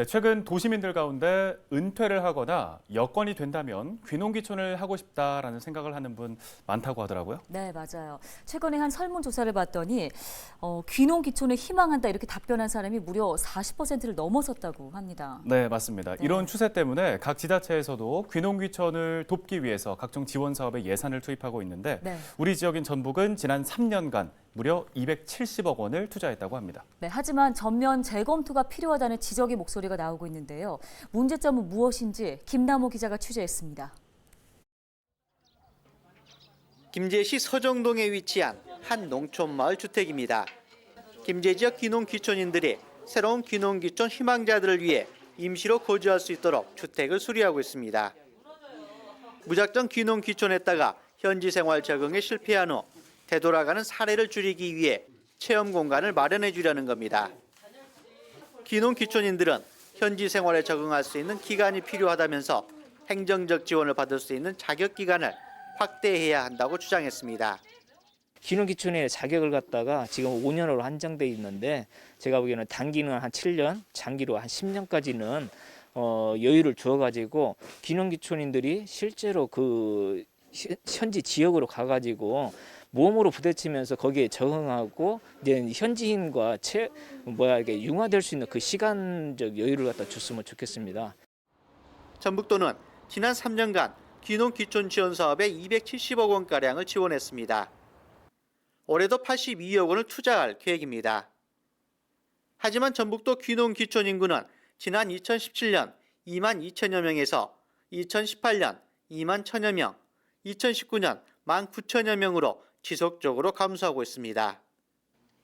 네, 최근 도시민들 가운데 은퇴를 하거나 여건이 된다면 귀농귀촌을 하고 싶다라는 생각을 하는 분 많다고 하더라고요. 네, 맞아요. 최근에 한 설문조사를 봤더니 귀농귀촌을 희망한다 이렇게 답변한 사람이 무려 40%를 넘어섰다고 합니다. 네, 맞습니다. 네. 이런 추세 때문에 각 지자체에서도 귀농귀촌을 돕기 위해서 각종 지원 사업에 예산을 투입하고 있는데 네. 우리 지역인 전북은 지난 3년간 무려 270억 원을 투자했다고 합니다. 네, 하지만 전면 재검토가 필요하다는 지적의 목소리가 나오고 있는데요. 문제점은 무엇인지 김남호 기자가 취재했습니다. 김제시 서정동에 위치한 한 농촌마을 주택입니다. 김제 지역 귀농귀촌인들이 새로운 귀농귀촌 희망자들을 위해 임시로 거주할 수 있도록 주택을 수리하고 있습니다. 무작정 귀농귀촌했다가 현지 생활 적응에 실패한 후 되돌아가는 사례를 줄이기 위해 체험 공간을 마련해 주려는 겁니다. 귀농귀촌인들은 현지 생활에 적응할 수 있는 기간이 필요하다면서 행정적 지원을 받을 수 있는 자격 기간을 확대해야 한다고 주장했습니다. 귀농귀촌의 자격을 갖다가 지금 5년으로 한정돼 있는데 제가 보기에는 단기는 한 7년, 장기로 한 10년까지는 여유를 주어가지고 귀농귀촌인들이 실제로 그 현지 지역으로 가가지고 몸으로 부딪히면서 거기에 적응하고 이제 현지인과 이게 융화될 수 있는 그 시간적 여유를 갖다 줬으면 좋겠습니다. 전북도는 지난 3년간 귀농귀촌 지원 사업에 270억 원가량을 지원했습니다. 올해도 82억 원을 투자할 계획입니다. 하지만 전북도 귀농귀촌 인구는 지난 2017년 2만 2천여 명에서 2018년 2만 1천여 명, 2019년 1만 9천여 명으로 지속적으로 감소하고 있습니다.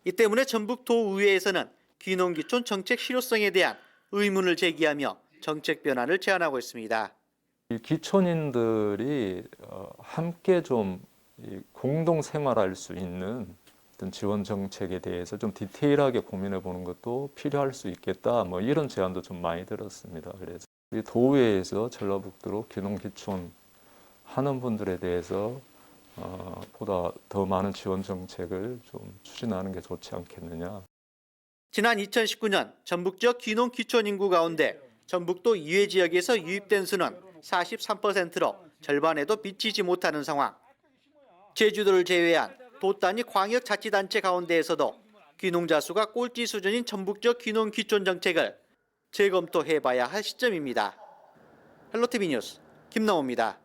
이 때문에 전북도의회에서는 귀농귀촌 정책 실효성에 대한 의문을 제기하며 정책 변화를 제안하고 있습니다. 이 귀촌인들이 함께 좀 공동 생활할 수 있는 어떤 지원 정책에 대해서 좀 디테일하게 고민해 보는 것도 필요할 수 있겠다. 뭐 이런 제안도 좀 많이 들었습니다. 그래서 우리 도의회에서 전라북도로 귀농귀촌 하는 분들에 대해서 보다 더 많은 지원 정책을 좀 추진하는 게 좋지 않겠느냐. 지난 2019년 전북 지역 귀농귀촌 인구 가운데 전북도 이외 지역에서 유입된 수는 43%로 절반에도 미치지 못하는 상황. 제주도를 제외한 도 단위 광역자치단체 가운데에서도 귀농자 수가 꼴찌 수준인 전북 지역 귀농귀촌 정책을 재검토해봐야 할 시점입니다. 헬로티비 뉴스 김남호입니다.